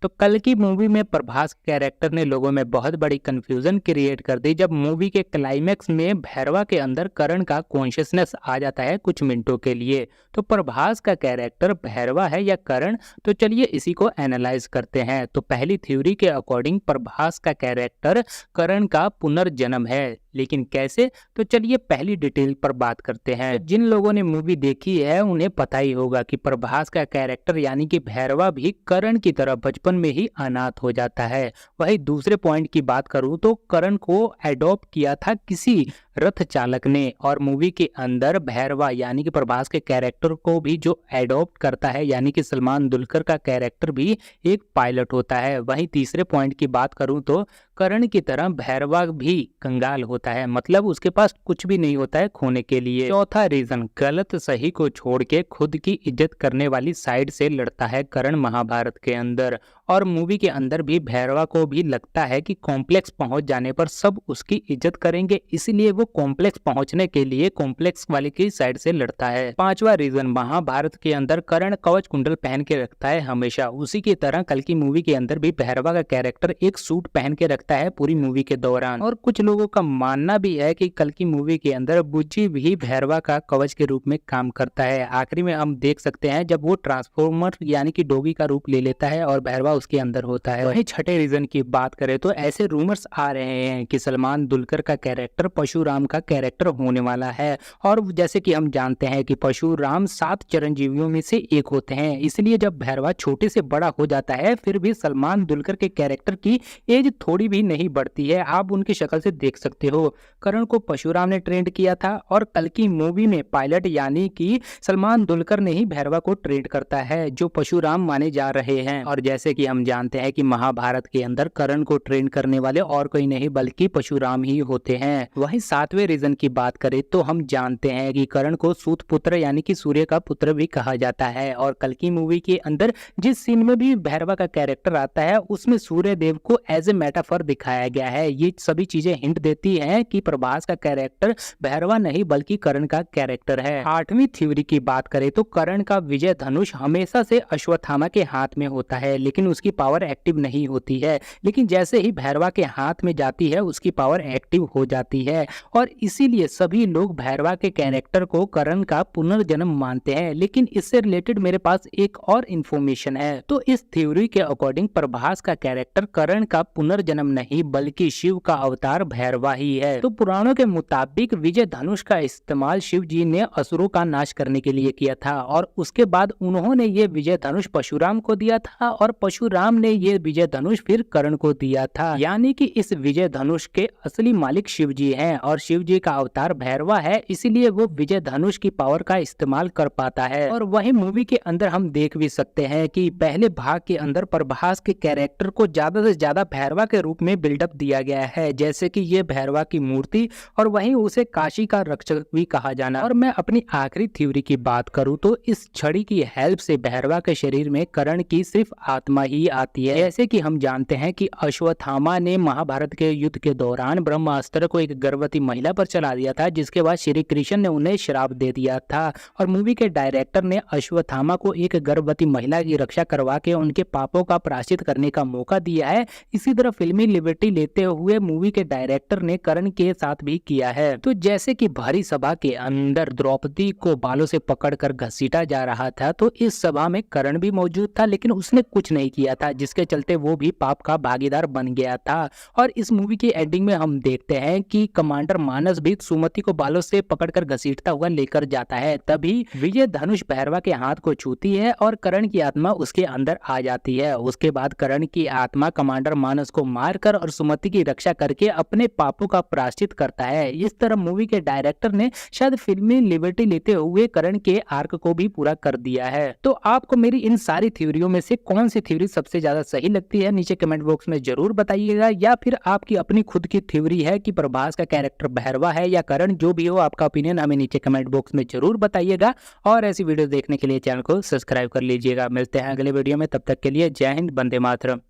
तो कल की मूवी में प्रभास कैरेक्टर ने लोगों में बहुत बड़ी कंफ्यूजन क्रिएट कर दी जब मूवी के क्लाइमेक्स में भैरवा के अंदर करण का कॉन्शियसनेस आ जाता है कुछ मिनटों के लिए। तो प्रभास का कैरेक्टर भैरवा है या करण, तो चलिए इसी को एनालाइज करते हैं। तो पहली थ्योरी के अकॉर्डिंग प्रभास का कैरेक्टर करण का पुनर्जन्म है, लेकिन कैसे? तो चलिए पहली डिटेल पर बात करते हैं। तो जिन लोगों ने मूवी देखी है उन्हें पता ही होगा कि प्रभास का कैरेक्टर यानी कि भैरवा भी करण की तरह बचपन में ही अनाथ हो जाता है। वही दूसरे पॉइंट की बात करूं तो करण को एडॉप्ट किया था किसी रथ चालक ने, और मूवी के अंदर भैरवा यानी कि प्रभास के कैरेक्टर को भी जो एडॉप्ट करता है यानी कि सलमान दुलकर का कैरेक्टर भी एक पायलट होता है। वहीं तीसरे पॉइंट की बात करूं तो करण की तरह भैरवा भी कंगाल होता है, मतलब उसके पास कुछ भी नहीं होता है खोने के लिए। चौथा रीजन, गलत सही को छोड़ के खुद की इज्जत करने वाली साइड से लड़ता है करण महाभारत के अंदर, और मूवी के अंदर भी भैरवा को भी लगता है कि कॉम्प्लेक्स पहुंच जाने पर सब उसकी इज्जत करेंगे, इसलिए वो कॉम्प्लेक्स पहुंचने के लिए कॉम्प्लेक्स वाले की साइड से लड़ता है। पांचवा रीजन, महाभारत के अंदर करण कवच कुंडल पहन के रखता है हमेशा, उसी की तरह कल की मूवी के अंदर भी भैरवा का कैरेक्टर एक सूट पहन के रखता है पूरी मूवी के दौरान। और कुछ लोगों का मानना भी है कि कल की मूवी के अंदर बुच्ची भी भैरवा का कवच के रूप में काम करता है। आखिरी में हम देख सकते हैं जब वो ट्रांसफॉर्मर यानी कि डॉगी का रूप ले लेता है और भैरवा उसके अंदर होता है। वहीं छठे रीजन की बात करें तो ऐसे रूमर्स आ रहे हैं कि सलमान दुलकर का कैरेक्टर परशुराम का कैरेक्टर होने वाला है, और जैसे कि हम जानते हैं कि परशुराम 7 चिरंजीवियों में से एक होते हैं, इसलिए जब भैरवा छोटे से बड़ा हो जाता है फिर भी सलमान दुलकर के कैरेक्टर की एज थोड़ी भी नहीं बढ़ती है। आप उनकी शक्ल से देख सकते हो करण को परशुराम ने ट्रेंड किया था, और कल की मूवी में पायलट यानी कि सलमान दुलकर ने ही भैरवा को ट्रेंड करता है जो परशुराम माने जा रहे हैं। और जैसे कि हम जानते हैं कि महाभारत के अंदर करण को ट्रेंड करने वाले और कोई नहीं बल्कि परशुराम ही होते हैं। वहीं सातवें रीजन की बात करें तो हम जानते हैं कि करण को सूत पुत्र यानी कि सूर्य का पुत्र भी कहा जाता है, और कल की मूवी के अंदर जिस सीन में भी भैरवा का कैरेक्टर आता है उसमें सूर्य देव को एज ए मेटाफर दिखाया गया है। ये सभी चीजें हिंट देती हैं कि प्रभास का कैरेक्टर भैरवा नहीं बल्कि करण का कैरेक्टर है। आठवीं थ्योरी की बात करें तो करण का विजय धनुष हमेशा से अश्वत्थामा के हाथ में होता है, लेकिन उसकी पावर एक्टिव नहीं होती है, लेकिन जैसे ही भैरवा के हाथ में जाती है उसकी पावर एक्टिव हो जाती है, और इसीलिए सभी लोग भैरवा के कैरेक्टर को करण का पुनर्जन्म मानते हैं। लेकिन इससे रिलेटेड मेरे पास एक और इन्फॉर्मेशन है। तो इस थ्योरी के अकॉर्डिंग प्रभास का कैरेक्टर करण का पुनर्जन्म नहीं बल्कि शिव का अवतार भैरवा ही है। तो पुराणों के मुताबिक विजय धनुष का इस्तेमाल शिव जी ने असुरों का नाश करने के लिए किया था, और उसके बाद उन्होंने ये विजय धनुष परशुराम को दिया था, और परशुराम ने ये विजय धनुष फिर करण को दिया था। यानी कि इस विजय धनुष के असली मालिक शिव जी हैं, और शिव जी का अवतार भैरवा है, इसीलिए वो विजय धनुष की पावर का इस्तेमाल कर पाता है। और वही मूवी के अंदर हम देख भी सकते हैं कि पहले भाग के अंदर प्रभास के कैरेक्टर को ज्यादा से ज्यादा भैरवा के रूप में बिल्डअप दिया गया है, जैसे कि ये भैरवा की मूर्ति और वहीं उसे काशी का रक्षक भी कहा जाना। और मैं अपनी आखिरी थ्योरी की बात करूं तो इस छड़ी की हेल्प से भैरवा के शरीर में करण की सिर्फ आत्मा ही आती है। जैसे कि हम जानते हैं कि अश्वत्थामा ने महाभारत के युद्ध के दौरान ब्रह्मास्त्र को एक गर्भवती महिला पर चला दिया था, जिसके बाद श्री कृष्ण ने उन्हें श्राप दे दिया था, और मूवी के डायरेक्टर ने अश्वत्थामा को एक गर्भवती महिला की रक्षा करवा के उनके पापों का प्रायश्चित करने का मौका दिया है। इसी तरह फिल्मी लिबर्टी लेते हुए मूवी के डायरेक्टर ने करण के साथ भी किया है। तो जैसे कि भारी सभा के अंदर द्रौपदी को बालों से पकड़कर घसीटा जा रहा था, तो इस सभा में करण भी मौजूद था, लेकिन उसने कुछ नहीं किया था, जिसके चलते वो भी पाप का भागीदार बन गया था। और इस मूवी की एंडिंग में हम देखते हैं कि कमांडर मानस भी सुमति को बालों से पकड़कर घसीटता हुआ लेकर जाता है, तभी विजय धनुष भैरवा के हाथ को छूती है और करण की आत्मा उसके अंदर आ जाती है। उसके बाद करण की आत्मा कमांडर मानस को मारकर और सुमति की रक्षा करके अपने पापों का प्रायश्चित करता है। इस तरह मूवी के डायरेक्टर ने शायद फिल्मी लिबर्टी लेते हुए करण के आर्क को भी पूरा कर दिया है। तो आपको मेरी इन सारी थ्योरियों में से कौन सी थ्योरी सबसे ज्यादा सही लगती है नीचे कमेंट बॉक्स में जरूर बताइएगा, या फिर आपकी अपनी खुद की थ्योरी है कि प्रभास का कैरेक्टर भैरवा है या करण, जो भी हो आपका ओपिनियन हमें नीचे कमेंट बॉक्स में जरूर बताइएगा। और ऐसी वीडियो देखने के लिए चैनल को सब्सक्राइब कर लीजिएगा। मिलते हैं अगले वीडियो में, तब तक के लिए जय हिंद, वंदे मातरम।